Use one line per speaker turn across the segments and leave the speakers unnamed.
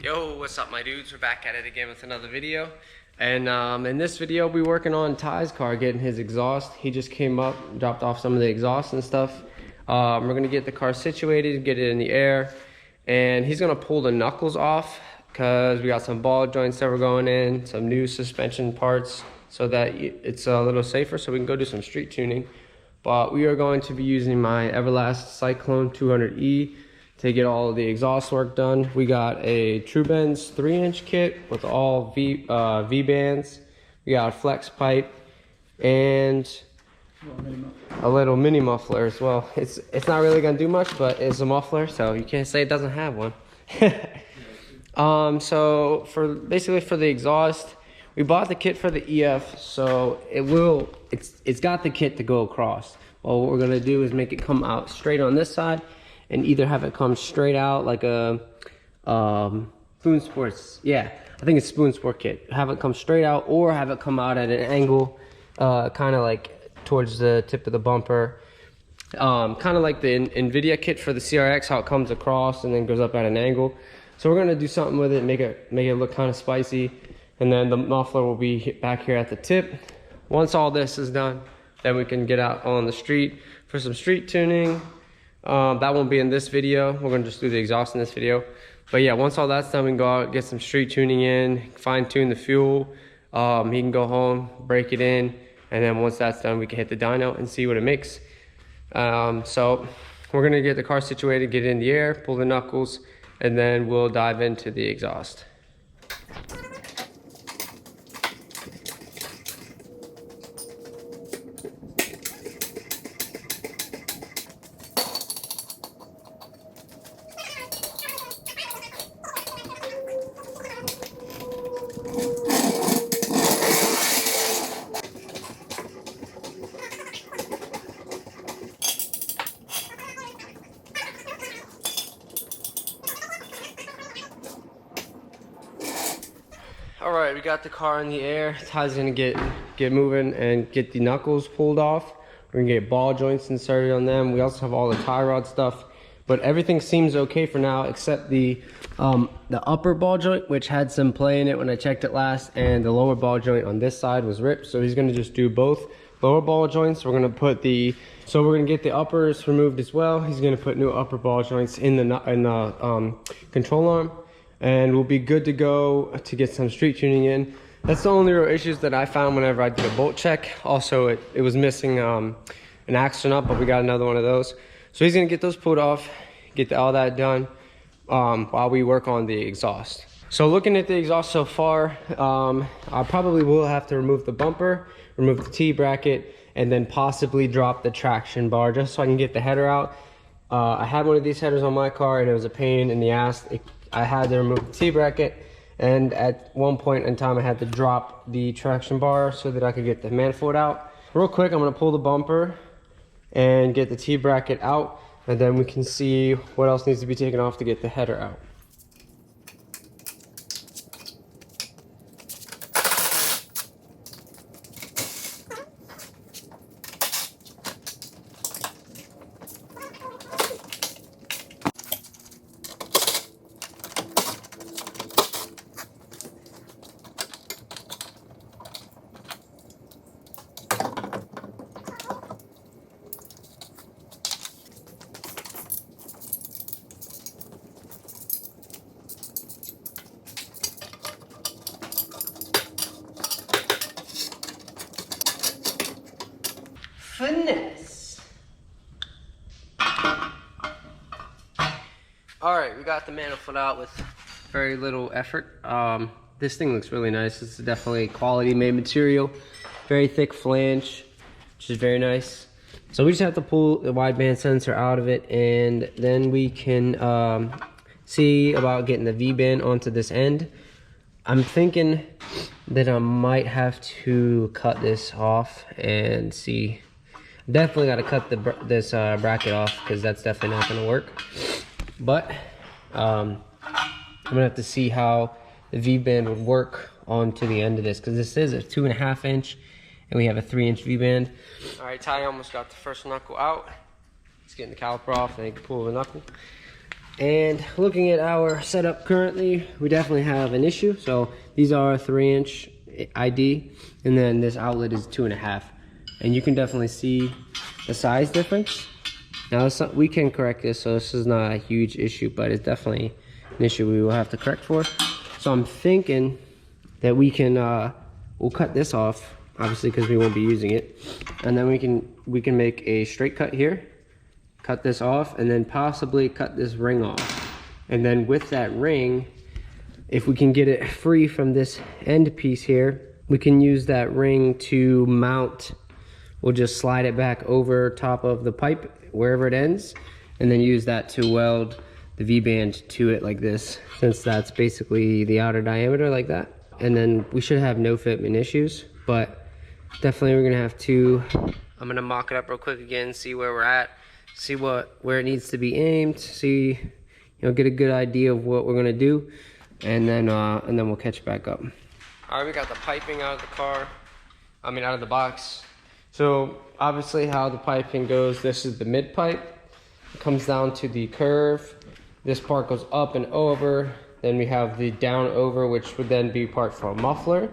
Yo, what's up my dudes? We're back at it again with another video. And in this video, we're working on Ty's car, getting his exhaust. He just came up, dropped off some of the exhaust and stuff. We're gonna get the car situated, get it in the air. And he's gonna pull the knuckles off because we got some ball joints that we're going in, some new suspension parts so that it's a little safer so we can go do some street tuning. But we are going to be using my Everlast Cyclone 200E to get all of the exhaust work done. We got a True-Bends 3-inch kit with all V-bands. We got a flex pipe and a little mini muffler as well. It's not really gonna do much, but it's a muffler, so you can't say it doesn't have one. So basically for the exhaust, we bought the kit for the EF, so it's got the kit to go across. Well, what we're gonna do is make it come out straight on this side, and either have it come straight out like a Spoon Sports. Yeah, I think it's Spoon Sport kit. Have it come straight out, or have it come out at an angle, kind of like towards the tip of the bumper. Kind of like the NVIDIA kit for the CRX, how it comes across and then goes up at an angle. So we're gonna do something with it, make it look kind of spicy. And then the muffler will be back here at the tip. Once all this is done, then we can get out on the street for some street tuning. That won't be in this video. We're gonna just do the exhaust in this video. But yeah, once all that's done, we can go out, get some street tuning in, fine tune the fuel. He can go home, break it in, and then once that's done, we can hit the dyno and see what it makes. So we're gonna get the car situated, get it in the air, pull the knuckles, and then we'll dive into the exhaust. All right, we got the car in the air. Ty's gonna get moving and get the knuckles pulled off. We're gonna get ball joints inserted on them. We also have all the tie rod stuff, but everything seems okay for now except the upper ball joint, which had some play in it when I checked it last, and the lower ball joint on this side was ripped. So he's gonna just do both lower ball joints. We're gonna get the uppers removed as well. He's gonna put new upper ball joints in the control arm. And we'll be good to go to get some street tuning in. That's the only real issues that I found whenever I did a bolt check. Also, it was missing an axle nut, but we got another one of those. So he's gonna get those pulled off, get all that done while we work on the exhaust. So looking at the exhaust so far, I probably will have to remove the bumper, remove the T-bracket, and then possibly drop the traction bar just so I can get the header out. I had one of these headers on my car and it was a pain in the ass. I had to remove the T-bracket, and at one point in time I had to drop the traction bar so that I could get the manifold out. Real quick, I'm gonna pull the bumper and get the T-bracket out, and then we can see what else needs to be taken off to get the header out. Finesse. All right, we got the manifold out with very little effort. This thing looks really nice. This is definitely quality made material. Very thick flange, which is very nice. So we just have to pull the wideband sensor out of it, and then we can see about getting the V-band onto this end. I'm thinking that I might have to cut this off and see. Definitely got to cut this bracket off because that's definitely not going to work. But I'm going to have to see how the V-band would work onto the end of this, because this is a 2.5 inch and we have a 3-inch V-band. All right, Ty almost got the first knuckle out. Let's get the caliper off and then pull the knuckle. And looking at our setup currently, we definitely have an issue. So these are 3-inch ID, and then this outlet is 2.5. And you can definitely see the size difference. Now we can correct this, so this is not a huge issue, but it's definitely an issue we will have to correct for. So I'm thinking that we can we'll cut this off, obviously, because we won't be using it, and then we can make a straight cut here, cut this off, and then possibly cut this ring off. And then with that ring, if we can get it free from this end piece here, we can use that ring to mount. We'll just slide it back over top of the pipe wherever it ends, and then use that to weld the V-band to it like this, since that's basically the outer diameter like that. And then we should have no fitment issues, but definitely we're gonna have to, I'm gonna mock it up real quick again, see where we're at, see where it needs to be aimed, see, you know, get a good idea of what we're gonna do, and then we'll catch back up. All right, we got the piping out of the car, out of the box. So obviously how the piping goes, this is the mid pipe, it comes down to the curve, this part goes up and over, then we have the down over, which would then be part for a muffler,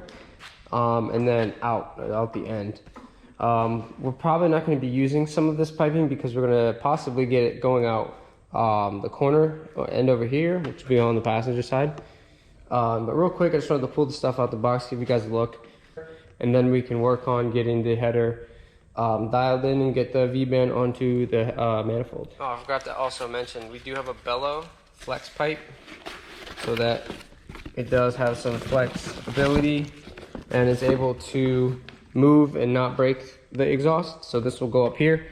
and then out the end. We're probably not going to be using some of this piping because we're going to possibly get it going out the corner or end over here, which will be on the passenger side. But real quick, I just wanted to pull the stuff out the box, give you guys a look, and then we can work on getting the header dialed in and get the V-band onto the manifold. Oh, I forgot to also mention, we do have a bellow flex pipe, so that it does have some flexibility and is able to move and not break the exhaust. So this will go up here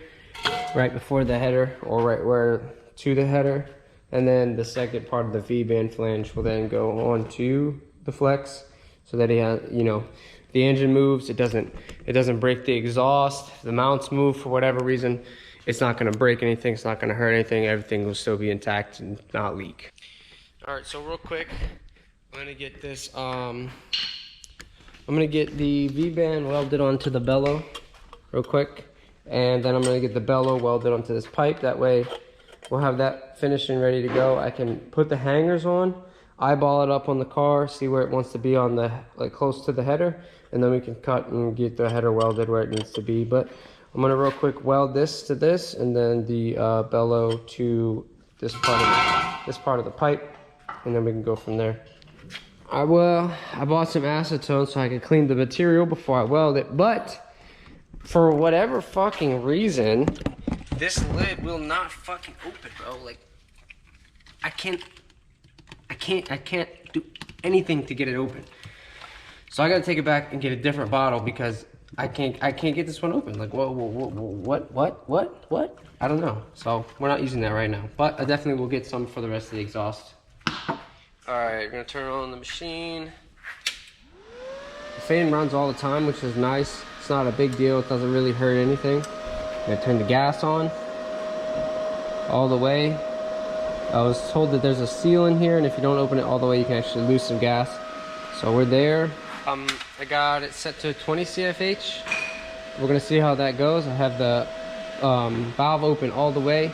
right before the header, or right where to the header, and then the second part of the V-band flange will then go onto the flex, so that it has, you know, the engine moves, it doesn't break the exhaust. The mounts move for whatever reason, it's not going to break anything, it's not going to hurt anything, everything will still be intact and not leak. All right, so real quick, I'm gonna get this, I'm gonna get the V-band welded onto the bellow real quick, and then I'm gonna get the bellow welded onto this pipe. That way we'll have that finished and ready to go. I can put the hangers on, eyeball it up on the car, see where it wants to be on the, like, close to the header, and then we can cut and get the header welded where it needs to be. But I'm gonna real quick weld this to this, and then the bellow to this part of the pipe, and then we can go from there. I bought some acetone so I could clean the material before I weld it, but for whatever fucking reason, this lid will not fucking open, bro. Like, I can't do anything to get it open. So I gotta take it back and get a different bottle because I can't get this one open. Like, what? I don't know. So we're not using that right now, but I definitely will get some for the rest of the exhaust. All right, we're gonna turn on the machine. The fan runs all the time, which is nice. It's not a big deal, it doesn't really hurt anything. I'm gonna turn the gas on all the way. I was told that there's a seal in here, and if you don't open it all the way, you can actually lose some gas. So we're there. I got it set to 20 CFH. We're gonna see how that goes. I have the valve open all the way.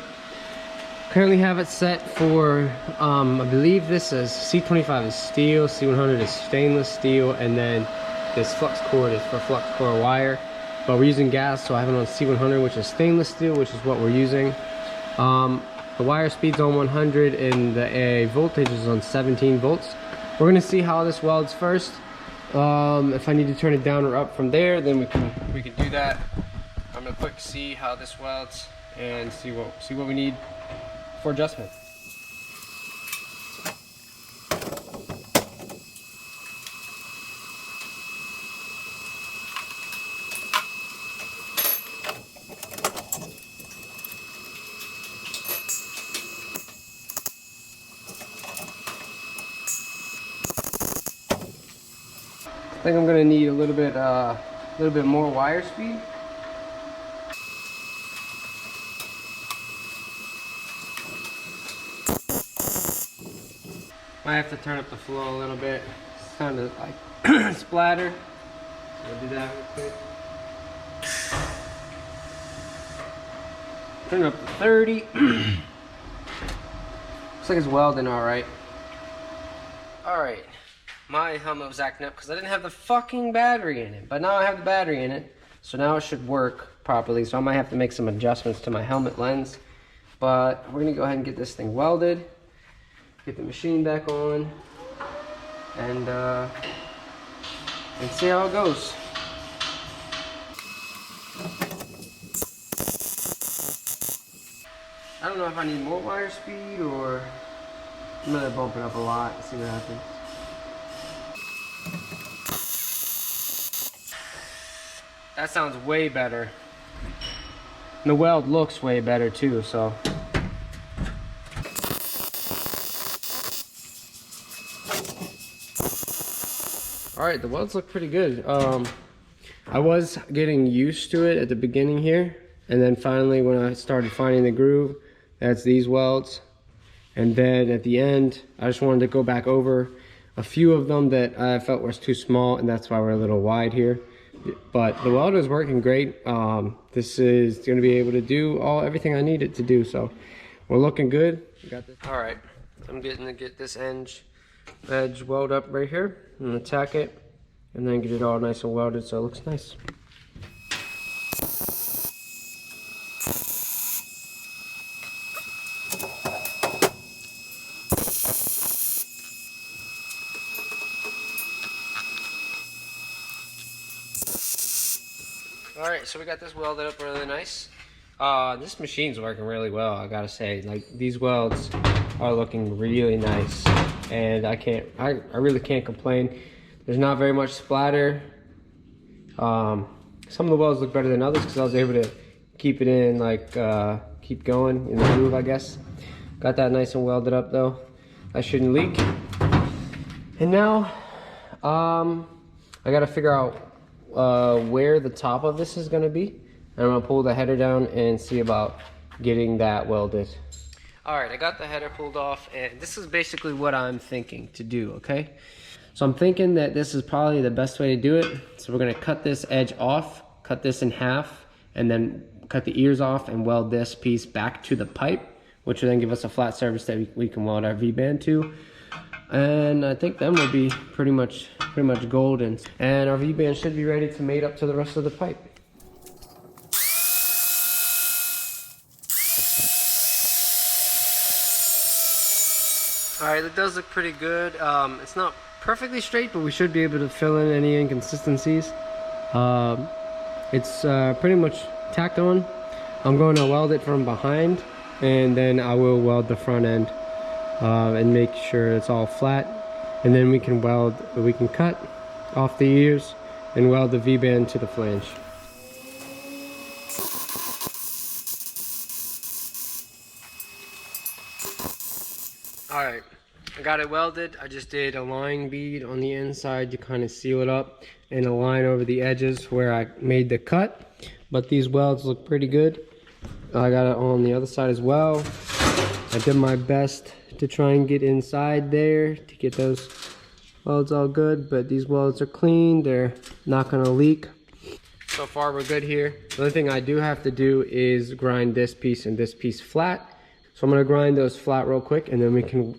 Currently have it set for, I believe this is C25 is steel, C100 is stainless steel, and then this flux cord is for flux core wire. But we're using gas, so I have it on C100, which is stainless steel, which is what we're using. The wire speed's on 100 and the voltage is on 17 volts. We're gonna see how this welds first. If I need to turn it down or up from there, then we can do that. I'm gonna quick see how this welds and see what we need for adjustment. I think I'm gonna need a little bit more wire speed. Might have to turn up the flow a little bit. It's kind of like splatter. So we'll do that real quick. Turn up to 30. Looks like it's welding all right. All right, my helmet was acting up because I didn't have the fucking battery in it, but now I have the battery in it, so now it should work properly. So I might have to make some adjustments to my helmet lens, but we're gonna go ahead and get this thing welded, get the machine back on, and see how it goes. I don't know if I need more wire speed or I'm gonna bump it up a lot and see what happens. That sounds way better. And the weld looks way better too, so. All right, the welds look pretty good. I was getting used to it at the beginning here, and then finally when I started finding the groove, that's these welds. And then at the end, I just wanted to go back over a few of them that I felt was too small, and that's why we're a little wide here. But the weld is working great. This is going to be able to do everything I need it to do, so we're looking good. Got this. All right, I'm getting to get this edge weld up right here. I'm going to tack it and then get it all nice and welded so it looks nice. Alright, so we got this welded up really nice. This machine's working really well, I gotta say. Like, these welds are looking really nice, and I really can't complain. There's not very much splatter. Some of the welds look better than others because I was able to keep it in, like, keep going in the groove, I guess. Got that nice and welded up though. That shouldn't leak. And now, I gotta figure out where the top of this is going to be, and I'm going to pull the header down and see about getting that welded. Alright, I got the header pulled off, and this is basically what I'm thinking to do, okay? So I'm thinking that this is probably the best way to do it. So we're going to cut this edge off, cut this in half, and then cut the ears off and weld this piece back to the pipe, which will then give us a flat surface that we can weld our V-band to. And I think then we'll be pretty much golden, and our V-band should be ready to mate up to the rest of the pipe. Alright, that does look pretty good. It's not perfectly straight, but we should be able to fill in any inconsistencies. It's pretty much tacked on. I'm going to weld it from behind, and then I will weld the front end and make sure it's all flat, and then we can cut off the ears and weld the V-band to the flange. Alright, I got it welded. I just did a line bead on the inside to kind of seal it up, and a line over the edges where I made the cut. But these welds look pretty good. I got it on the other side as well. I did my best to try and get inside there to get those welds all good, but these welds are clean. They're not going to leak. So far we're good here. The only thing I do have to do is grind this piece and this piece flat. So I'm going to grind those flat real quick, and then we can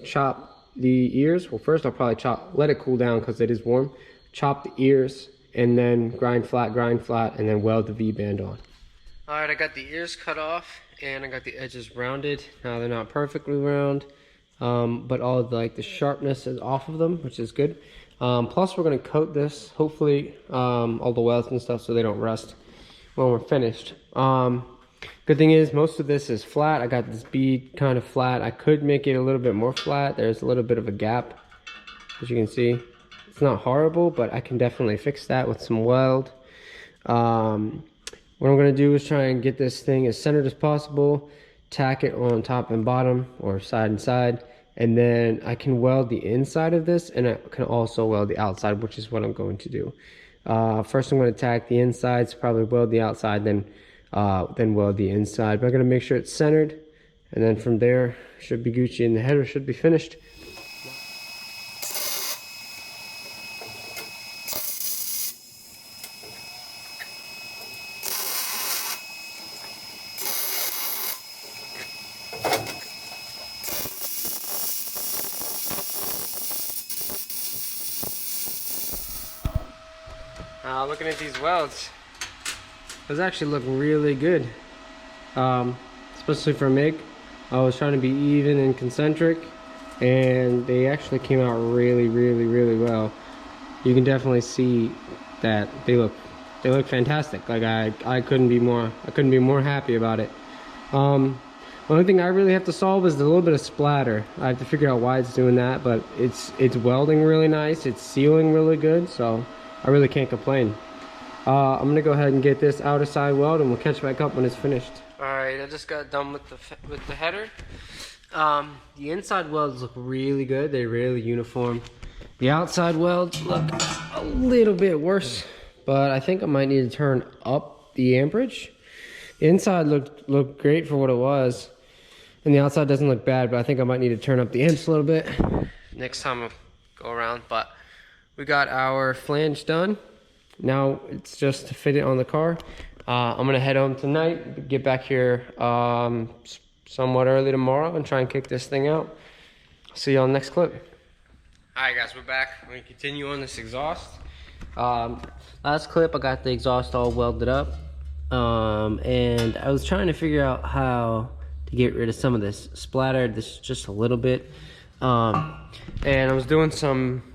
chop the ears. Well, first I'll probably let it cool down because it is warm. Chop the ears and then grind flat, and then weld the V-band on. Alright, I got the ears cut off, and I got the edges rounded. Now they're not perfectly round, but all of the sharpness is off of them, which is good. Plus we're going to coat this, hopefully, all the welds and stuff so they don't rust when we're finished. Good thing is most of this is flat. I got this bead kind of flat. I could make it a little bit more flat. There's a little bit of a gap, as you can see. It's not horrible, but I can definitely fix that with some weld. What I'm going to do is try and get this thing as centered as possible, tack it on top and bottom, or side and side, and then I can weld the inside of this, and I can also weld the outside, which is what I'm going to do. First I'm going to tack the insides, probably weld the outside, then weld the inside. But I'm going to make sure it's centered, and then from there should be Gucci, and the header should be finished. Looking at these welds, those actually look really good, especially for MIG. I was trying to be even and concentric, and they actually came out really well. You can definitely see that they look fantastic. Like I couldn't be more happy about it. The only thing I really have to solve is the little bit of splatter. I have to figure out why it's doing that, but it's welding really nice, it's sealing really good, so I really can't complain. I'm gonna go ahead and get this outer side weld, and we'll catch back up when it's finished. All right, I just got done with the header. The inside welds look really good. They're really uniform. The outside welds look a little bit worse, but I think I might need to turn up the amperage. The inside looked great for what it was, and the outside doesn't look bad, but I think I might need to turn up the amps a little bit next time I go around. But we got our flange done. Now it's just to fit it on the car. I'm gonna head home tonight, get back here somewhat early tomorrow, and try and kick this thing out. See y'all next clip. Alright guys, we're back. We're gonna continue on this exhaust. Last clip I got the exhaust all welded up, and I was trying to figure out how to get rid of some of this splatter, this just a little bit. And I was doing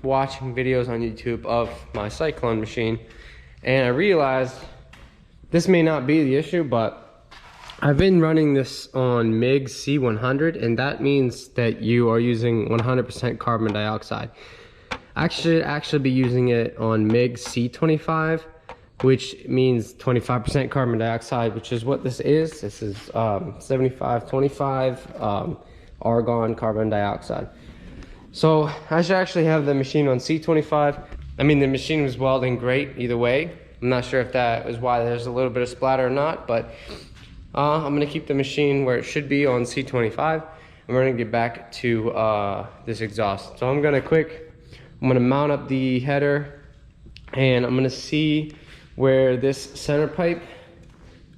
watching videos on YouTube of my cyclone machine, and I realized this may not be the issue, but I've been running this on MIG C100, and that means that you are using 100% carbon dioxide. I should actually be using it on MIG C25, which means 25% carbon dioxide, which is what this is. This is 75-25 argon carbon dioxide. So I should actually have the machine on C25. I mean, the machine was welding great either way. I'm not sure if that is why there's a little bit of splatter or not, but I'm gonna keep the machine where it should be on C25, and we're gonna get back to this exhaust. So I'm gonna mount up the header, and I'm gonna see where this center pipe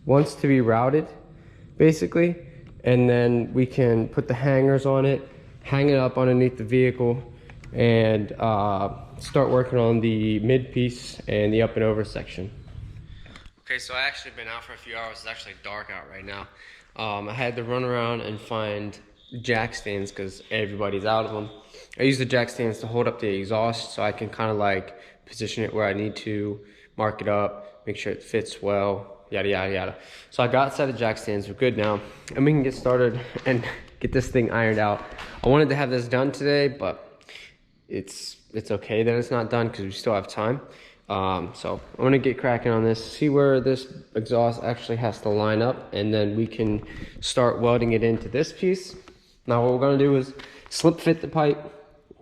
wants to be routed, basically, and then we can put the hangers on it, hang it up underneath the vehicle, and start working on the mid piece and the up and over section. Okay, so I actually been out for a few hours. It's actually dark out right now. I had to run around and find jack stands because everybody's out of them. I use the jack stands to hold up the exhaust, so I can kind of like position it where I need to, mark it up, make sure it fits well, yada yada yada. So I got a set of jack stands. We're good now, and we can get started and get this thing ironed out. I wanted to have this done today, but it's okay that it's not done because we still have time. So I'm gonna get cracking on this, see where this exhaust actually has to line up, and then we can start welding it into this piece. Now what we're gonna do is slip fit the pipe,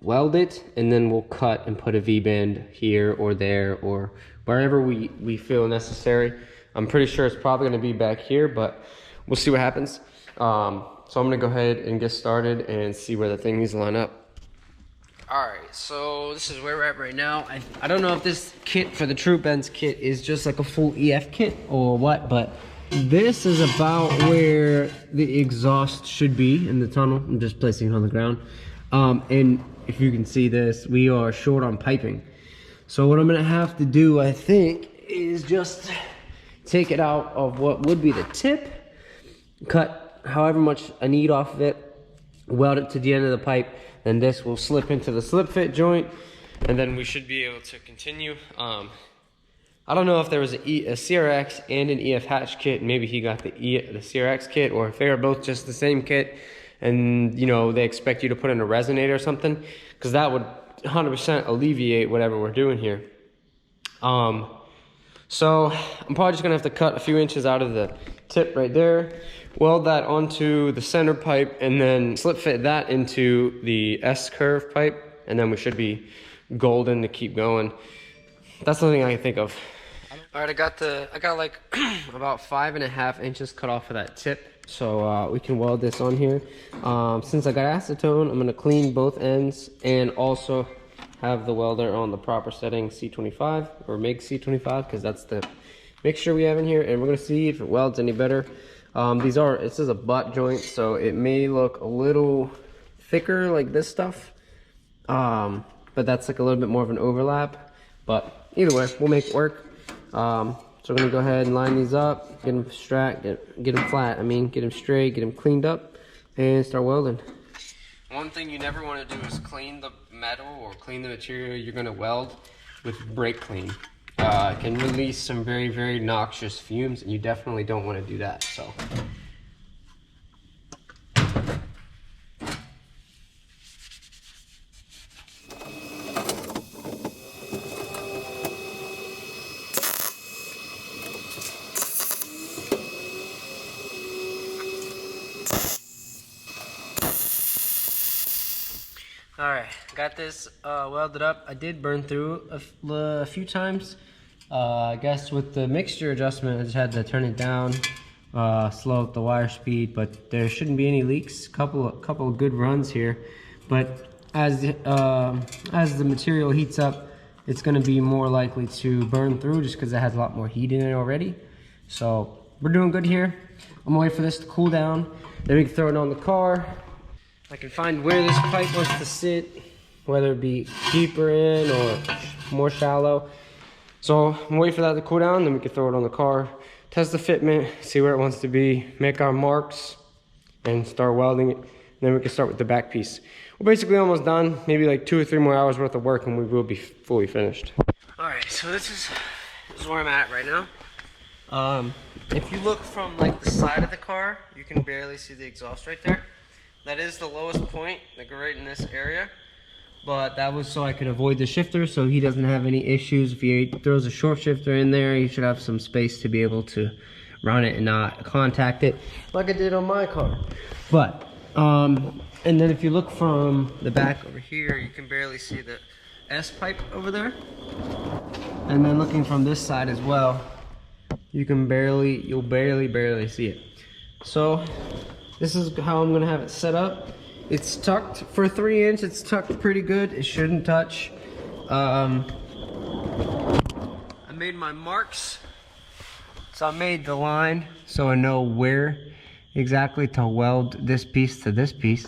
weld it, and then we'll cut and put a V-bend here or there or wherever we feel necessary. I'm pretty sure it's probably gonna be back here, but we'll see what happens. So I'm gonna go ahead and get started and see where the thing needs to line up. Alright, so this is where we're at right now. I don't know if this kit for the True Bends kit is just like a full EF kit or what, but this is about where the exhaust should be in the tunnel. I'm just placing it on the ground. And if you can see this, we are short on piping. So what I'm gonna have to do, I think, is just take it out of what would be the tip, cut however much I need off of it, weld it to the end of the pipe, then this will slip into the slip fit joint, and then we should be able to continue. I don't know if there was a CRX and an EF hatch kit, maybe he got the CRX kit, or if they were both just the same kit, and you know, they expect you to put in a resonator or something, because that would 100% alleviate whatever we're doing here. So I'm probably just gonna have to cut a few inches out of the tip right there, weld that onto the center pipe, and then slip fit that into the S-curve pipe, and then we should be golden to keep going. That's the thing I can think of. All right, I got like about 5.5 inches cut off of that tip, so we can weld this on here. Since I got acetone, I'm gonna clean both ends and also have the welder on the proper setting, C25 or MIG C25, because that's the mixture we have in here, and we're gonna see if it welds any better. This is a butt joint, so it may look a little thicker like this stuff, but that's like a little bit more of an overlap. But either way, we'll make it work. So we're gonna go ahead and line these up, get them get them flat. I mean, get them straight, get them cleaned up, and start welding. One thing you never want to do is clean the metal or clean the material you're gonna weld with brake clean. It can release some very, very noxious fumes, and you definitely don't want to do that. So. Alright, got this welded up. I did burn through a few times. I guess with the mixture adjustment, I just had to turn it down, slow up the wire speed, but there shouldn't be any leaks. Couple of good runs here, but as the material heats up, it's going to be more likely to burn through just because it has a lot more heat in it already. So we're doing good here. I'm gonna wait for this to cool down, then we can throw it on the car. I can find where this pipe wants to sit, whether it be deeper in or more shallow. So I'm gonna wait for that to cool down, then we can throw it on the car, test the fitment, see where it wants to be, make our marks, and start welding it. Then we can start with the back piece. We're basically almost done, maybe like 2 or 3 more hours worth of work and we will be fully finished. All right, so this is where I'm at right now. If you look from like the side of the car, you can barely see the exhaust right there. That is the lowest point, like right in this area. But that was so I could avoid the shifter, so he doesn't have any issues. If he throws a short shifter in there, he should have some space to be able to run it and not contact it like I did on my car. But, and then if you look from the back over here, you can barely see the S pipe over there. And then looking from this side as well, you'll barely see it. So this is how I'm gonna have it set up. It's tucked for 3 inch. It's tucked pretty good. It shouldn't touch. I made my marks. So I made the line so I know where exactly to weld this piece to this piece.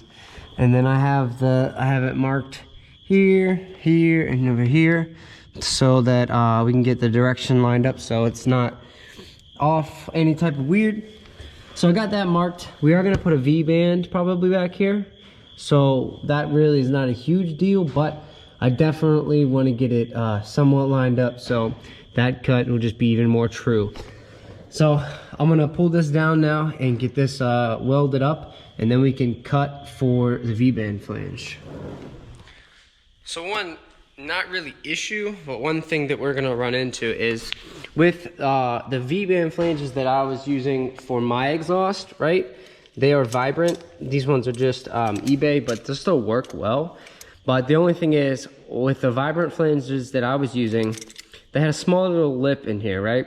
And then I have it marked here, here, and over here, so that we can get the direction lined up so it's not off any type of weird. So I got that marked. We are gonna put a V-band probably back here. So that really is not a huge deal, but I definitely want to get it somewhat lined up so that cut will just be even more true. So I'm gonna pull this down now and get this welded up, and then we can cut for the V-band flange. So one not really issue, but one thing that we're gonna run into is with the V-band flanges that I was using for my exhaust, right? They are vibrant. These ones are just eBay, but they still work well. But the only thing is, with the vibrant flanges that I was using, they had a small little lip in here, right?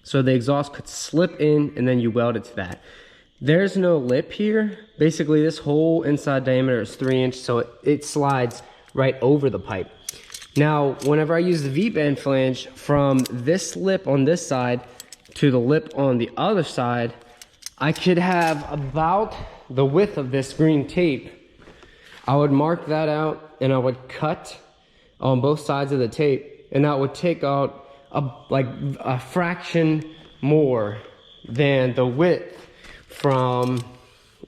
So the exhaust could slip in and then you weld it to that. There's no lip here. Basically, this whole inside diameter is 3 inch, so it slides right over the pipe. Now, whenever I use the V-band flange, from this lip on this side to the lip on the other side, I could have about the width of this green tape. I would mark that out and I would cut on both sides of the tape, and that would take out a fraction more than the width from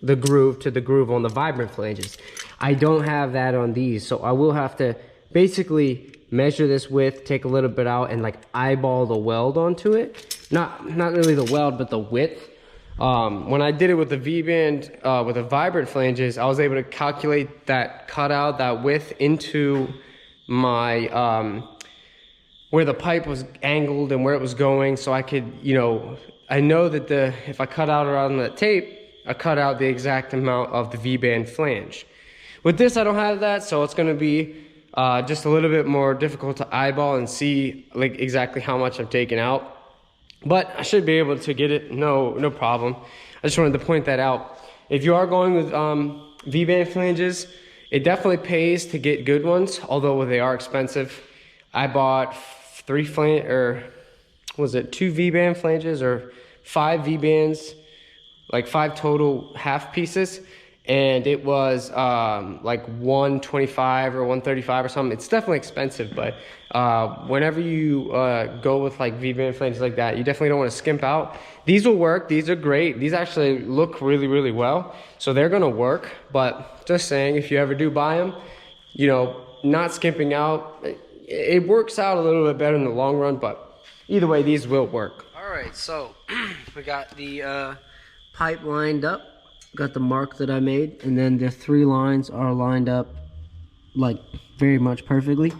the groove to the groove on the vibrant flanges. I don't have that on these, so I will have to basically measure this width, take a little bit out, and like eyeball the weld onto it. Not really the weld, but the width. When I did it with the V-band, with the vibrant flanges, I was able to calculate that cutout, that width into my, where the pipe was angled and where it was going, so I could, I know that if I cut out around that tape, I cut out the exact amount of the V-band flange. With this, I don't have that, so it's gonna be just a little bit more difficult to eyeball and see like exactly how much I've taken out. But I should be able to get it, no problem. I just wanted to point that out. If you are going with V-band flanges, it definitely pays to get good ones, although they are expensive. I bought 2 V-band flanges or 5 V-bands, like 5 total half pieces, and it was like 125 or 135 or something. It's definitely expensive, but whenever you go with like V-band flanges like that, you definitely don't want to skimp out. These will work. These are great. These actually look really, really well, so they're gonna work. But just saying, if you ever do buy them, you know, not skimping out, it works out a little bit better in the long run, but either way, these will work. All right, so we got the pipe lined up, got the mark that I made, and then the 3 lines are lined up like very much perfectly.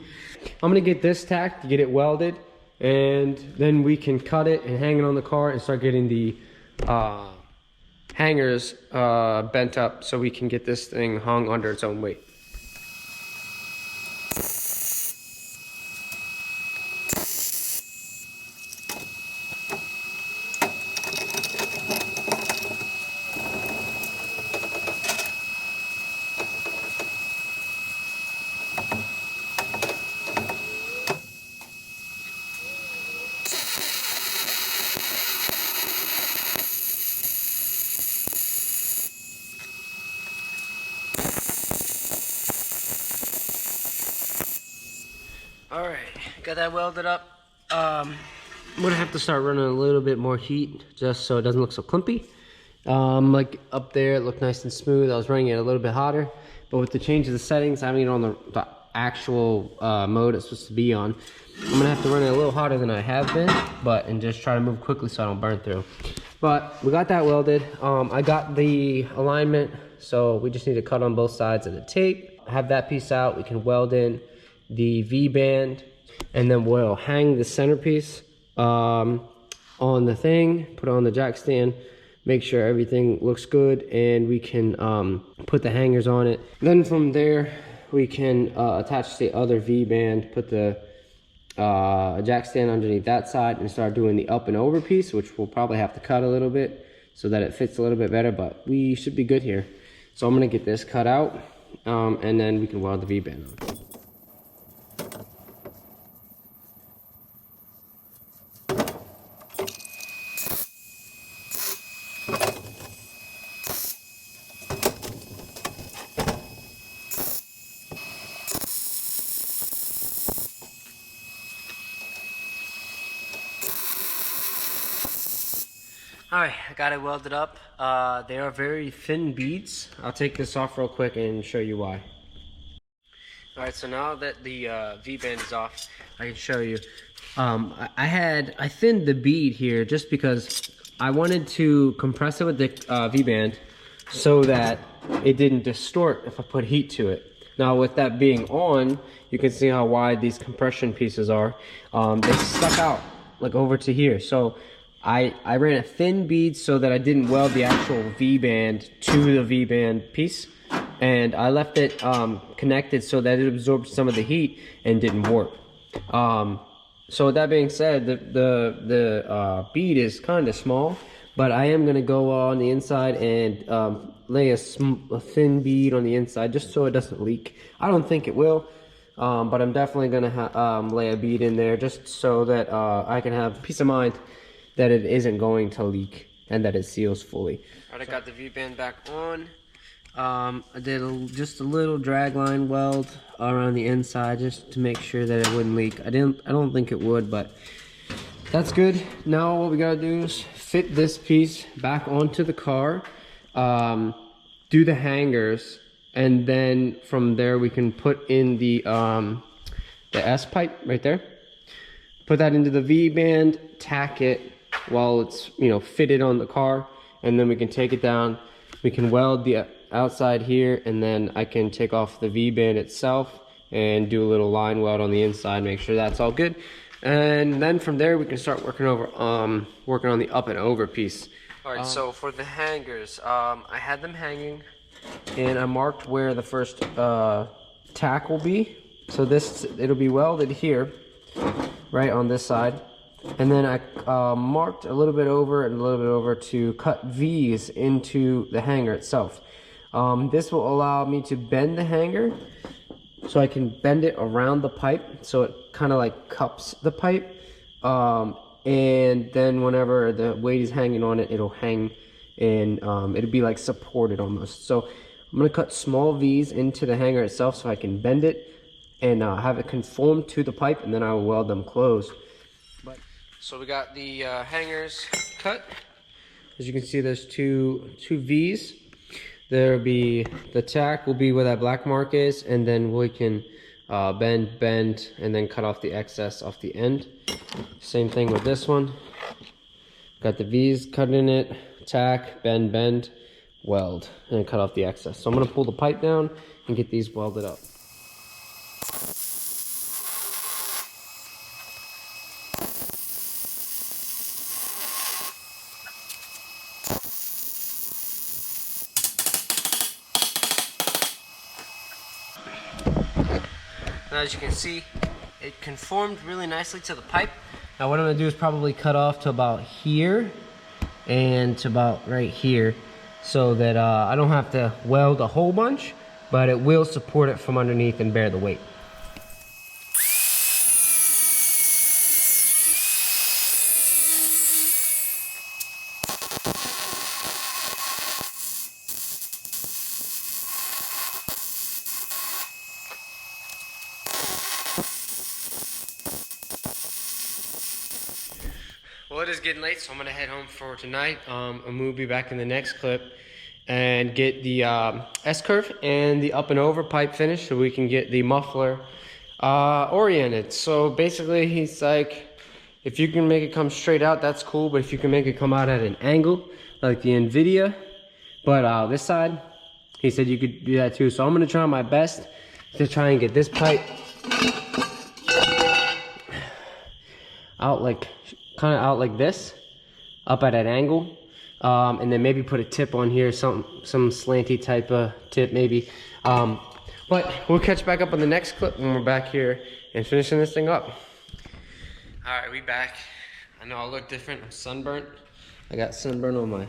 I'm gonna get this tacked to get it welded, and then we can cut it and hang it on the car and start getting the hangers bent up so we can get this thing hung under its own weight. All right, got that welded up. I'm gonna have to start running a little bit more heat just so it doesn't look so clumpy. Like up there, it looked nice and smooth. I was running it a little bit hotter, but with the change of the settings, having it on the actual mode it's supposed to be on, I'm gonna have to run it a little hotter than I have been, and just try to move quickly so I don't burn through. But we got that welded. I got the alignment, so we just need to cut on both sides of the tape. Have that piece out, we can weld in the V-band, and then we'll hang the centerpiece on the thing, put it on the jack stand, make sure everything looks good, and we can put the hangers on it. Then from there we can attach the other V-band, put the jack stand underneath that side, and start doing the up and over piece, which we'll probably have to cut a little bit so that it fits a little bit better, but we should be good here. So I'm gonna get this cut out, and then we can weld the V-band on. Alright, I got it welded up. They are very thin beads. I'll take this off real quick and show you why. Alright, so now that the V-band is off, I can show you. I thinned the bead here just because I wanted to compress it with the V-band so that it didn't distort if I put heat to it. Now with that being on, you can see how wide these compression pieces are. They stuck out like over to here. So I ran a thin bead so that I didn't weld the actual V-band to the V-band piece, and I left it connected so that it absorbed some of the heat and didn't warp. So with that being said, the bead is kind of small, but I am going to go on the inside and lay a thin bead on the inside just so it doesn't leak. I don't think it will, but I'm definitely going to lay a bead in there just so that I can have peace of mind that it isn't going to leak and that it seals fully. All right, I got the V-band back on. I did just a little drag line weld around the inside just to make sure that it wouldn't leak. I don't think it would, but that's good. Now what we gotta do is fit this piece back onto the car, do the hangers, and then from there we can put in the S pipe right there. Put that into the V-band, tack it while it's, you know, fitted on the car, and then we can take it down. We can weld the outside here, and then I can take off the V-band itself and do a little line weld on the inside, make sure that's all good. And then from there we can start working on the up and over piece. All right, so for the hangers, I had them hanging, and I marked where the first tack will be. So it'll be welded here, right on this side. And then I marked a little bit over and a little bit over to cut V's into the hanger itself. This will allow me to bend the hanger, so I can bend it around the pipe so it kind of like cups the pipe. And then whenever the weight is hanging on it, it'll hang and it'll be like supported almost. So I'm gonna cut small V's into the hanger itself so I can bend it and have it conform to the pipe, and then I will weld them closed. So we got the hangers cut. As you can see, there's two V's. There'll be, the tack will be where that black mark is, and then we can bend, and then cut off the excess off the end. Same thing with this one. Got the V's cut in it, tack, bend, weld, and then cut off the excess. So I'm gonna pull the pipe down and get these welded up. Now, as you can see, it conformed really nicely to the pipe. Now what I'm gonna do is probably cut off to about here and to about right here, so that I don't have to weld a whole bunch, but it will support it from underneath and bear the weight. Well, it is getting late, so I'm gonna head home for tonight. And we'll be back in the next clip and get the S-curve and the up and over pipe finished so we can get the muffler oriented. So basically, he's like, if you can make it come straight out, that's cool, but if you can make it come out at an angle, like the NVIDIA, but this side, he said you could do that too. So I'm gonna try my best to try and get this pipe out like, kind of out like this, up at an angle, and then maybe put a tip on here, some slanty type of tip maybe. But we'll catch back up on the next clip when we're back here and finishing this thing up. All right, we back. I know I look different. I'm sunburnt. I got sunburn on my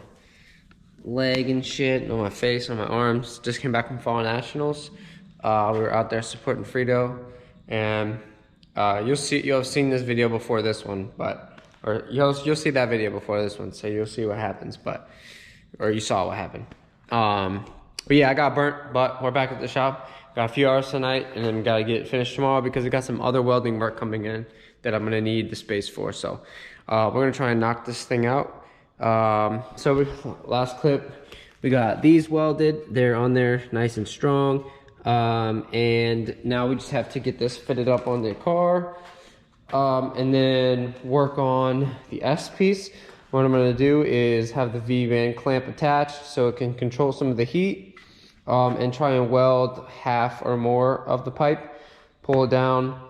leg and shit, on my face, on my arms. Just came back from Fall Nationals. We were out there supporting Frito, and you'll have seen this video before this one, or you'll see that video before this one, so you'll see what happens, or you saw what happened. But yeah, I got burnt, but we're back at the shop. Got a few hours tonight, and then gotta get it finished tomorrow because we got some other welding work coming in that I'm gonna need the space for. So we're gonna try and knock this thing out. Last clip, we got these welded. They're on there nice and strong. And now we just have to get this fitted up on the car. And then work on the S piece. What I'm gonna do is have the V-band clamp attached so it can control some of the heat, and try and weld half or more of the pipe, pull it down,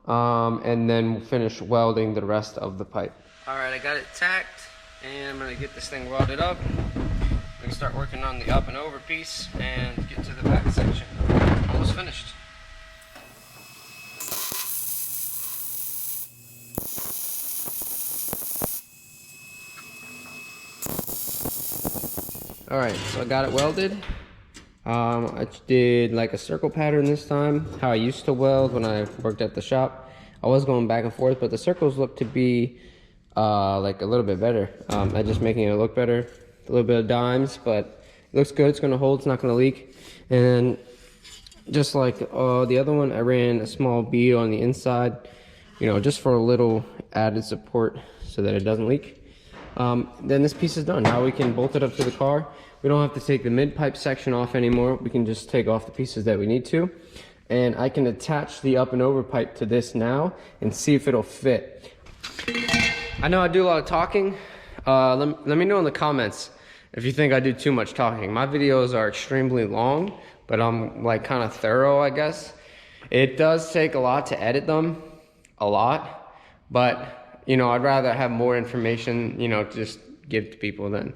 and then finish welding the rest of the pipe. All right, I got it tacked, and I'm gonna get this thing welded up. I'm gonna start working on the up and over piece and get to the back section. Almost finished. All right, so I got it welded. I did like a circle pattern this time, how I used to weld when I worked at the shop. I was going back and forth, but the circles look to be like a little bit better. I'm just making it look better. A little bit of dimes, but it looks good. It's gonna hold, it's not gonna leak. And just like the other one, I ran a small bead on the inside, you know, just for a little added support so that it doesn't leak. Then this piece is done. Now we can bolt it up to the car. We don't have to take the mid-pipe section off anymore. We can just take off the pieces that we need to. And I can attach the up and over pipe to this now and see if it'll fit. I know I do a lot of talking. Let me know in the comments if you think I do too much talking. My videos are extremely long, but I'm like kind of thorough, I guess. It does take a lot to edit them, a lot, but you know, I'd rather have more information, you know, just give to people than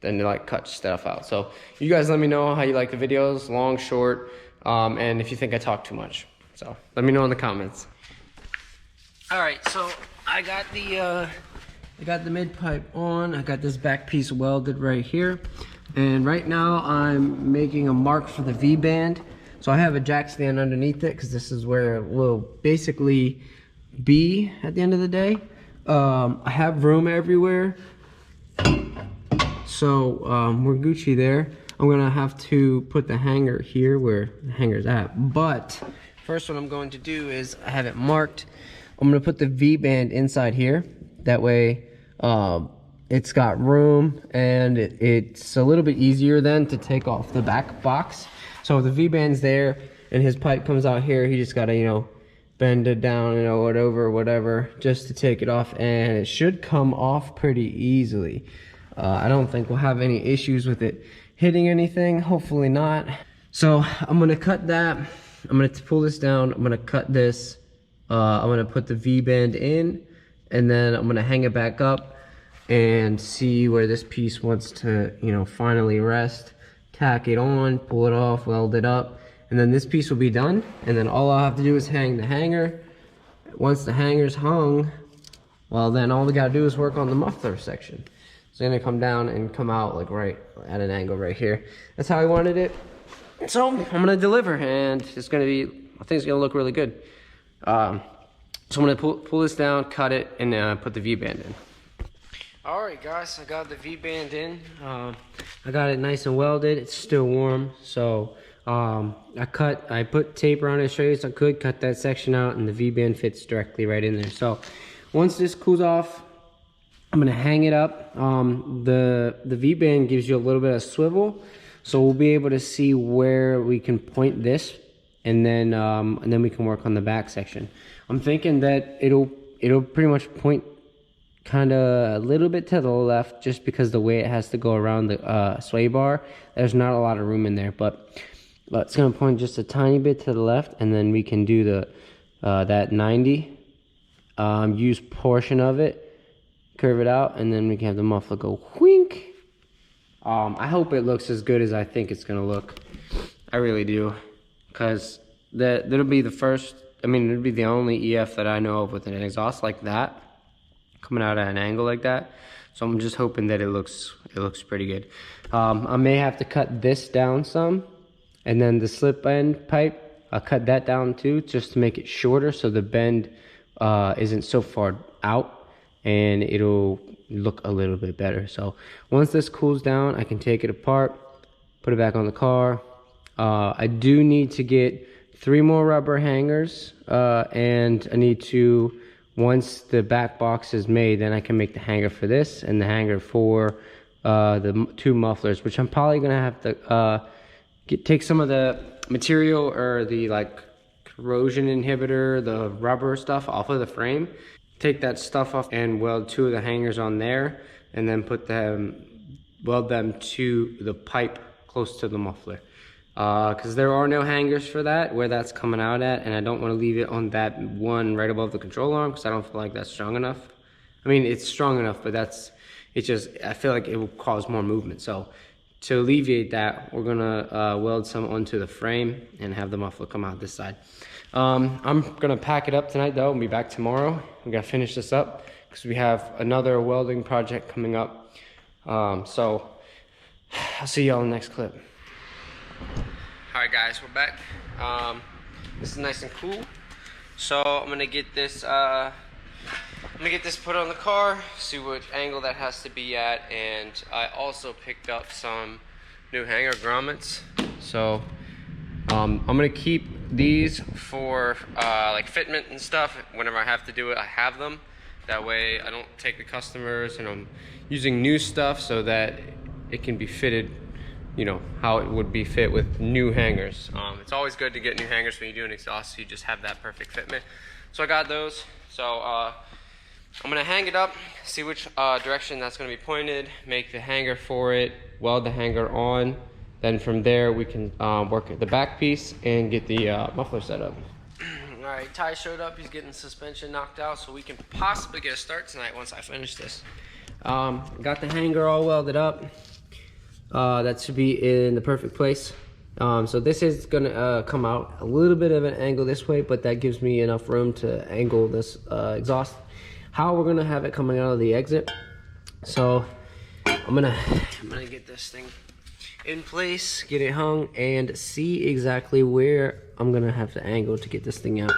to like cut stuff out. So you guys let me know how you like the videos, long, short, and if you think I talk too much. So let me know in the comments. All right, so I got the mid pipe on. I got this back piece welded right here. And right now I'm making a mark for the V-band. So I have a jack stand underneath it because this is where it will basically be at the end of the day. I have room everywhere. So we're Gucci there. I'm gonna have to put the hanger here where the hanger's at. But first what I'm going to do is I have it marked. I'm gonna put the V-band inside here. That way it's got room, and it's a little bit easier then to take off the back box. So if the V-band's there and his pipe comes out here, he just gotta, you know, bend it down, you know, whatever, just to take it off, and it should come off pretty easily. I don't think we'll have any issues with it hitting anything, hopefully not. So I'm gonna cut that. I'm gonna pull this down. I'm gonna cut this. I'm gonna put the V-band in, and then I'm gonna hang it back up and see where this piece wants to, you know, finally rest. Tack it on, pull it off, weld it up, and then this piece will be done. And then all I'll have to do is hang the hanger. Once the hanger's hung, well, then all we gotta do is work on the muffler section. It's gonna come down and come out like right at an angle right here. That's how I wanted it. So I'm gonna deliver, and it's gonna be, I think it's gonna look really good. So I'm gonna pull this down, cut it, and put the V-band in. Alright guys, I got the V-band in. I got it nice and welded. It's still warm, so I put tape around it as straight as I could, cut that section out, and the V-band fits directly right in there. So once this cools off, I'm gonna hang it up. The V-band gives you a little bit of swivel, so we'll be able to see where we can point this, and then we can work on the back section. I'm thinking that it'll pretty much point kind of a little bit to the left, just because the way it has to go around the sway bar, there's not a lot of room in there, but it's gonna point just a tiny bit to the left, and then we can do the that 90 use portion of it, curve it out, and then we can have the muffler go whink. I hope it looks as good as I think it's gonna look. I really do, because that'll be the first, I mean, it'll be the only EF that I know of with an exhaust like that, coming out at an angle like that. So I'm just hoping that it looks pretty good. I may have to cut this down some, and then the slip end pipe, I'll cut that down too, just to make it shorter, so the bend isn't so far out, and it'll look a little bit better. So once this cools down, I can take it apart, put it back on the car. I do need to get 3 more rubber hangers, and I need to, once the back box is made, then I can make the hanger for this and the hanger for the 2 mufflers, which I'm probably gonna have to take some of the material, or the like corrosion inhibitor, the rubber stuff off of the frame, take that stuff off, and weld 2 of the hangers on there, and then weld them to the pipe close to the muffler. Because there are no hangers for that, where that's coming out at, and I don't want to leave it on that one right above the control arm, because I don't feel like that's strong enough. I mean, it's strong enough, but it's just, I feel like it will cause more movement. So to alleviate that, we're gonna weld some onto the frame and have the muffler come out this side. I'm gonna pack it up tonight though, and be back tomorrow. We gotta finish this up, because we have another welding project coming up. So I'll see y'all in the next clip. Alright guys, we're back. This is nice and cool. So I'm gonna get this put on the car, see what angle that has to be at, and I also picked up some new hanger grommets. So I'm gonna keep these for like fitment and stuff. Whenever I have to do it, I have them. That way I don't take the customers, and I'm using new stuff so that it can be fitted, you know, how it would be fit with new hangers. It's always good to get new hangers when you do an exhaust, so you just have that perfect fitment. So I got those. So I'm gonna hang it up, see which direction that's gonna be pointed, make the hanger for it, weld the hanger on. Then from there we can work at the back piece and get the muffler set up. Alright, Ty showed up. He's getting suspension knocked out, so we can possibly get a start tonight once I finish this. Got the hanger all welded up. That should be in the perfect place. So this is gonna come out a little bit of an angle this way, but that gives me enough room to angle this exhaust. How we're gonna have it coming out of the exit. So I'm gonna get this thing in place, get it hung, and see exactly where I'm gonna have to angle to get this thing out.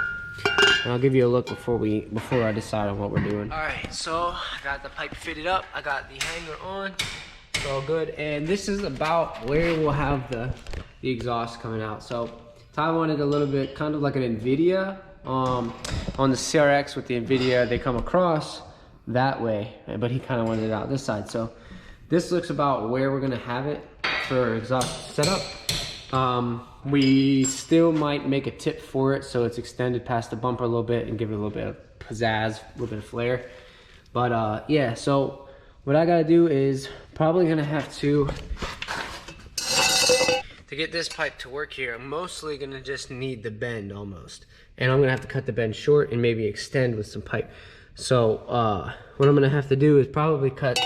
And I'll give you a look before I decide on what we're doing. All right, so I got the pipe fitted up. I got the hanger on. It's all good. And this is about where we'll have the exhaust coming out. So Ty wanted a little bit kind of like an NVIDIA. On the CRX with the NVIDIA, they come across that way, but he kind of wanted it out this side. So this looks about where we're gonna have it for exhaust setup. We still might make a tip for it so it's extended past the bumper a little bit and give it a little bit of pizzazz, a little bit of flair. But yeah, so what I gotta do is probably gonna have to get this pipe to work here. I'm mostly gonna just need the bend almost. And I'm gonna have to cut the bend short and maybe extend with some pipe. So what I'm gonna have to do is probably cut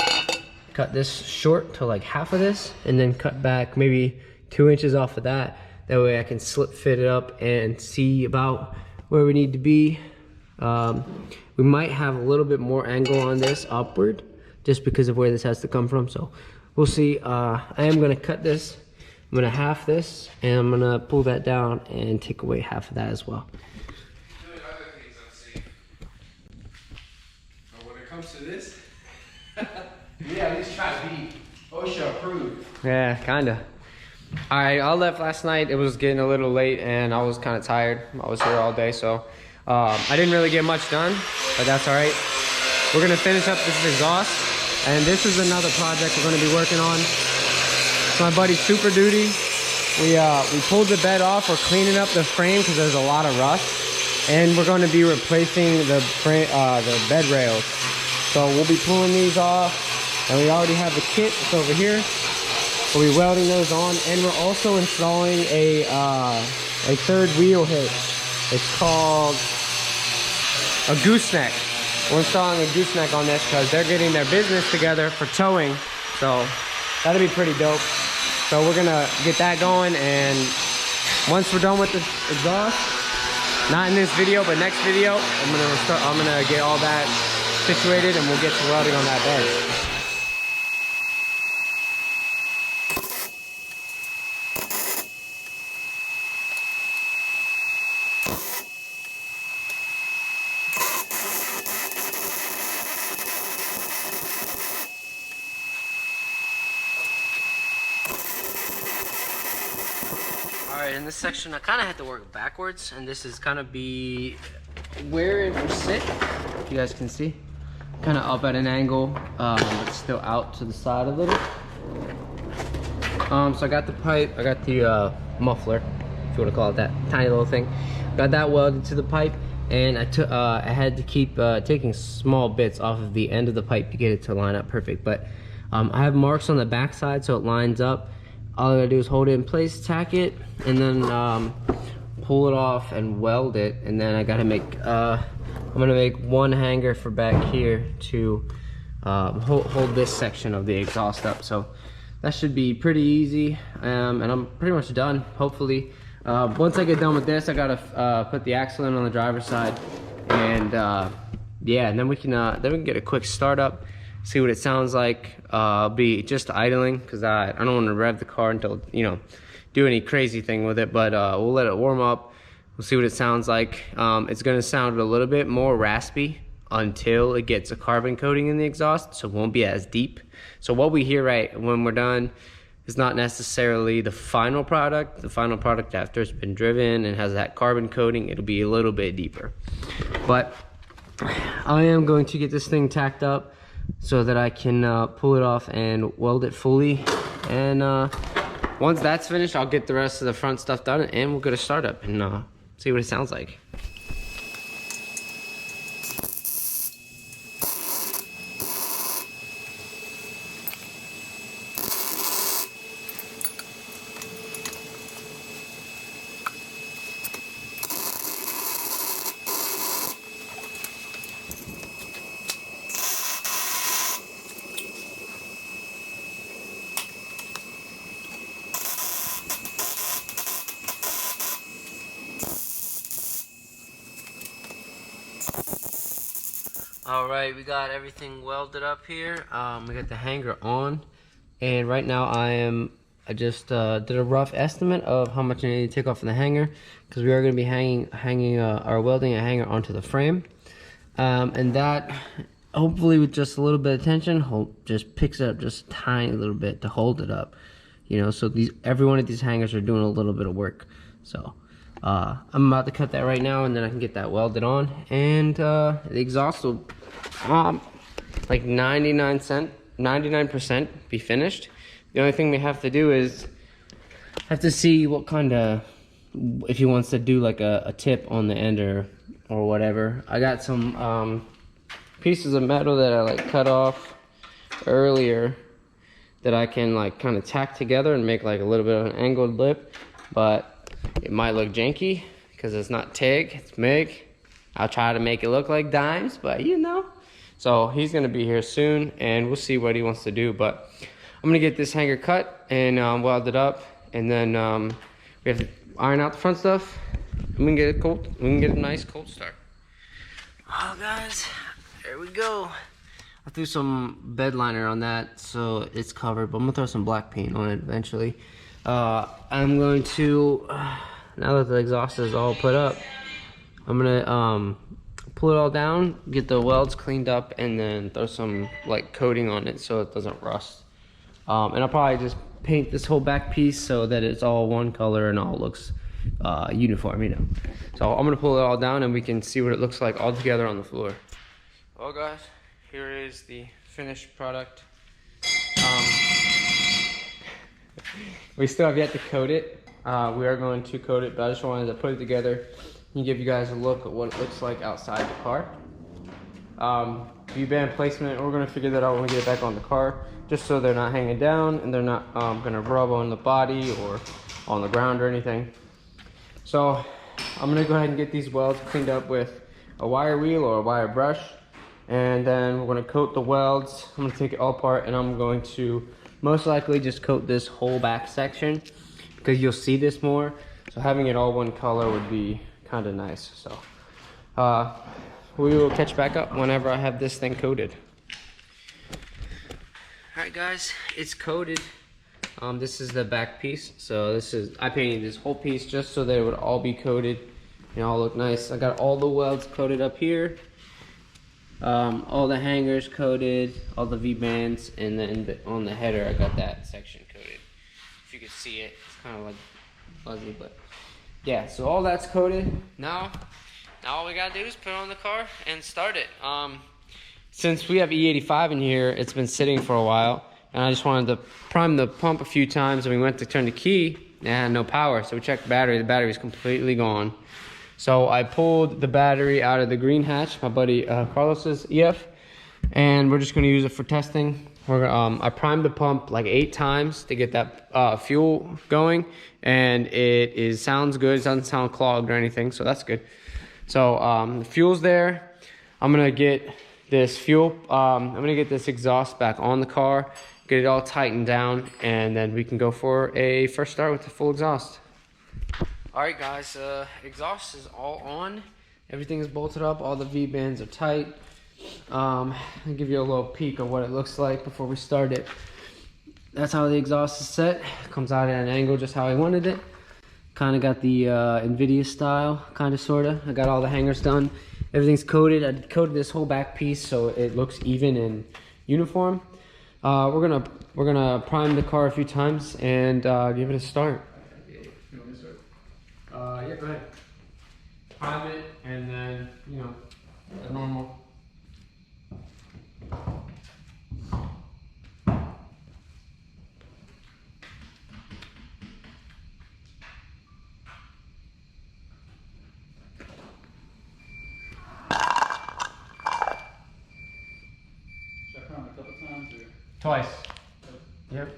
this short to like half of this and then cut back maybe 2 inches off of that. That way I can slip fit it up and see about where we need to be. We might have a little bit more angle on this upward just because of where this has to come from. So we'll see. I am gonna cut this. I'm gonna half this and I'm gonna pull that down and take away half of that as well.
When it comes to this, yeah, at least try to be OSHA approved.
Yeah, kinda. Alright, I left last night. It was getting a little late and I was kind of tired. I was here all day, so I didn't really get much done, but that's alright. We're gonna finish up this exhaust, and this is another project we're gonna be working on. It's my buddy Super Duty. We pulled the bed off. We're cleaning up the frame because there's a lot of rust, and we're going to be replacing the frame, the bed rails. So we'll be pulling these off, and we already have the kit. It's over here. We'll be welding those on, and we're also installing a third wheel hitch. It's called a gooseneck. We're installing a gooseneck on this because they're getting their business together for towing. So that'll be pretty dope. So we're gonna get that going, and once we're done with the exhaust, not in this video, but next video, I'm gonna get all that situated, and we'll get to welding on that bed. Alright, in this section I kind of had to work backwards, and this is kind of be where it will sit, if you guys can see. Kind of up at an angle, but still out to the side a little. So I got the pipe, I got the muffler, if you want to call it that, tiny little thing. Got that welded to the pipe, and I had to keep taking small bits off of the end of the pipe to get it to line up perfect. But I have marks on the back side so it lines up. All I gotta do is hold it in place, tack it, and then pull it off and weld it. And then I gotta make, I'm gonna make one hanger for back here to hold this section of the exhaust up. So that should be pretty easy, and I'm pretty much done, hopefully. Once I get done with this, I gotta put the axle in on the driver's side, and yeah, and then we can get a quick startup. See what it sounds like. I'll be just idling because I don't want to rev the car until, you know, do any crazy thing with it, but we'll let it warm up. We'll see what it sounds like. It's going to sound a little bit more raspy until it gets a carbon coating in the exhaust, so it won't be as deep. So what we hear right when we're done is not necessarily the final product. The final product after it's been driven and has that carbon coating, it'll be a little bit deeper. But I am going to get this thing tacked up so that I can pull it off and weld it fully. And once that's finished, I'll get the rest of the front stuff done, and we'll get a startup and see what it sounds like. All right, we got everything welded up here. We got the hanger on, and right now I just did a rough estimate of how much I need to take off of the hanger, because we are going to be hanging welding a hanger onto the frame, and that hopefully with just a little bit of tension, just picks it up just a tiny little bit to hold it up. You know, so every one of these hangers are doing a little bit of work. So I'm about to cut that right now, and then I can get that welded on, and the exhaust will like 99% be finished. The only thing we have to do is have to see what kind of, if he wants to do like a tip on the end or whatever. I got some pieces of metal that I like cut off earlier that I can like kind of tack together and make like a little bit of an angled lip, but it might look janky because it's not TIG, it's MIG. I'll try to make it look like dimes, but you know. So he's gonna be here soon, and we'll see what he wants to do. But I'm gonna get this hanger cut and welded up, and then we have to iron out the front stuff, and we can get it cold. We can get a nice cold start. Oh, guys, there we go. I threw some bed liner on that so it's covered, but I'm gonna throw some black paint on it eventually. I'm going to, now that the exhaust is all put up, I'm gonna pull it all down, get the welds cleaned up, and then throw some like coating on it so it doesn't rust. And I'll probably just paint this whole back piece so that it's all one color and all looks uniform, you know. So I'm gonna pull it all down and we can see what it looks like all together on the floor. Well, guys, here is the finished product. We still have yet to coat it. We are going to coat it, but I just wanted to put it together and give you guys a look at what it looks like outside the car. V-band placement, we're gonna figure that out when we get it back on the car, just so they're not hanging down and they're not gonna rub on the body or on the ground or anything. So I'm gonna go ahead and get these welds cleaned up with a wire wheel or a wire brush, and then we're gonna coat the welds. I'm gonna take it all apart, and I'm going to most likely just coat this whole back section because you'll see this more. So having it all one color would be kind of nice. So we will catch back up whenever I have this thing coated. Alright, guys, it's coated. This is the back piece. So I painted this whole piece just so that it would all be coated and all look nice. I got all the welds coated up here, all the hangers coated, all the V-bands, and then on the header I got that section coated. If you could see it, it's kind of like fuzzy, but yeah, so all that's coated. Now all we gotta do is put it on the car and start it. Since we have E85 in here, it's been sitting for a while, and I just wanted to prime the pump a few times, and we went to turn the key and it had no power. So we checked the battery was completely gone. So I pulled the battery out of the green hatch, my buddy Carlos's EF, and we're just gonna use it for testing. I primed the pump like 8 times to get that fuel going, and it sounds good. It doesn't sound clogged or anything, so that's good. So the fuel's there. I'm gonna get this I'm gonna get this exhaust back on the car, get it all tightened down, and then we can go for a first start with the full exhaust. All right, guys, exhaust is all on. Everything is bolted up. All the V-bands are tight. I'll give you a little peek of what it looks like before we start it. That's how the exhaust is set. It comes out at an angle just how I wanted it. Kind of got the NVIDIA style, kind of, sort of. I got all the hangers done. Everything's coated. I coated this whole back piece so it looks even and uniform. We're gonna prime the car a few times and give it a start. Yeah, go ahead. Prime it, and then, you know, the normal.
Should I prime a couple times or?
Twice. Yep.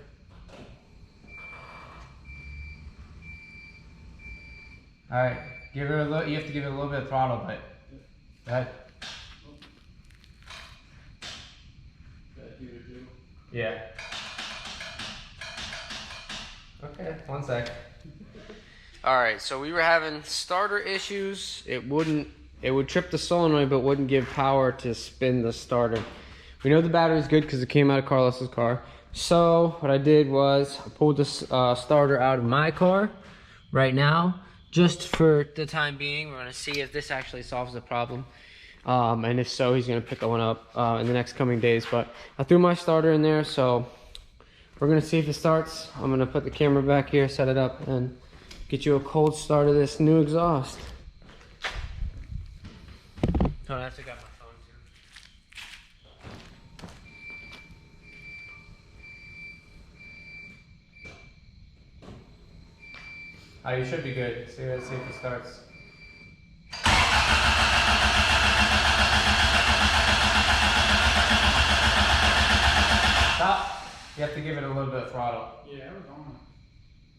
All right, give it a little. You have to give it a little bit of throttle, but go ahead. Yeah. Okay, 1 sec. All right, so we were having starter issues. It would trip the solenoid, but wouldn't give power to spin the starter. We know the battery's good because it came out of Carlos's car. So what I did was I pulled this starter out of my car right now. Just for the time being, we're gonna see if this actually solves the problem. And if so, he's gonna pick one up in the next coming days. But I threw my starter in there, so we're gonna see if it starts. I'm gonna put the camera back here, set it up, and get you a cold start of this new exhaust. Oh, I actually got my phone too. Oh, you should be good. See, let's see if it starts. Stop. You have to give it a little bit of throttle.
Yeah, it was on.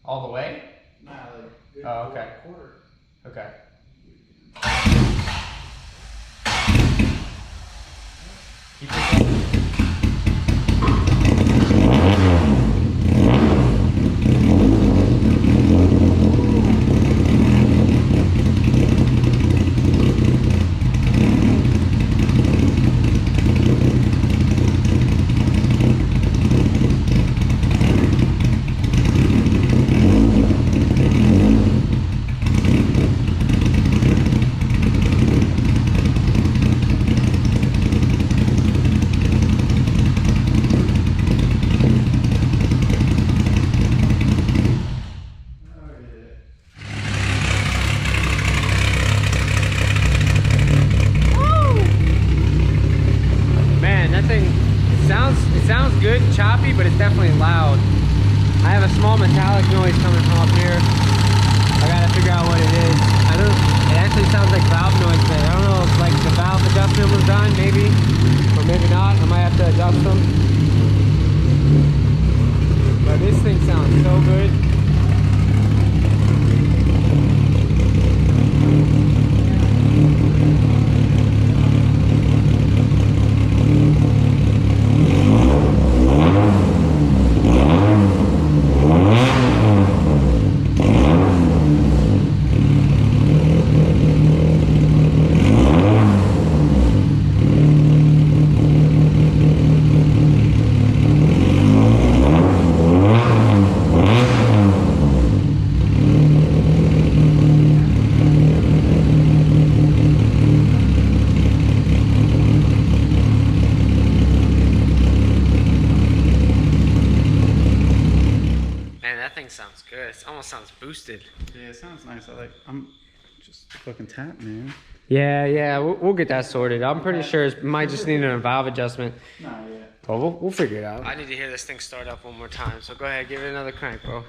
All the way?
Nah, like good
Oh, okay.
quarter.
Okay. Keep it going. It sounds good, choppy, but it's definitely loud. I have a small metallic noise coming from up here. I gotta figure out what it is. It actually sounds like valve noise there. I don't know if like the valve adjustment was done, maybe, or maybe not. I might have to adjust them. But this thing sounds so good. Sounds good. It almost sounds boosted.
Yeah, it sounds nice. I'm just fucking tap, man.
Yeah, we'll get that sorted. I'm pretty sure it might just need a valve adjustment.
Nah, yeah.
But we'll figure it out. I need to hear this thing start up one more time. So go ahead, give it another crank, bro.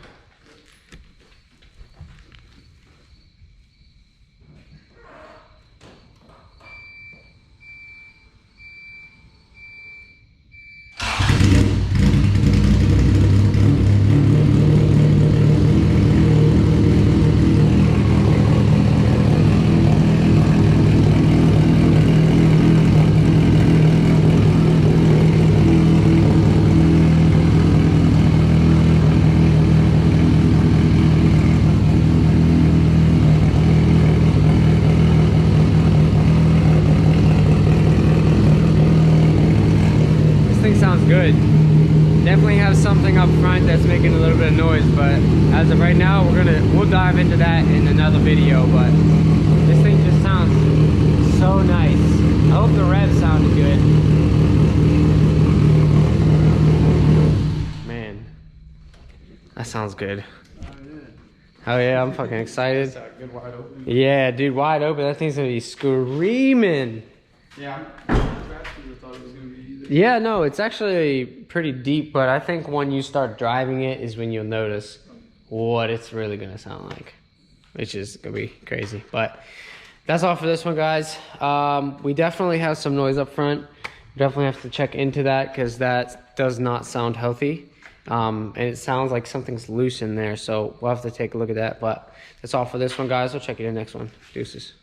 Sounds good. Definitely have something up front that's making a little bit of noise, but as of right now, we'll dive into that in another video. But this thing just sounds so nice. I hope the rev sounded good. Man, that sounds good. Oh yeah, I'm fucking excited.
Good wide open.
Yeah, dude, wide open. That thing's gonna be screaming.
Yeah, I thought it was gonna be either.
Yeah, no, it's actually pretty deep, but I think when you start driving it is when you'll notice what it's really gonna sound like, which is gonna be crazy. But that's all for this one, guys. We definitely have some noise up front. Definitely have to check into that because that does not sound healthy. And it sounds like something's loose in there, so we'll have to take a look at that. But that's all for this one, guys. We'll check you in the next one. Deuces.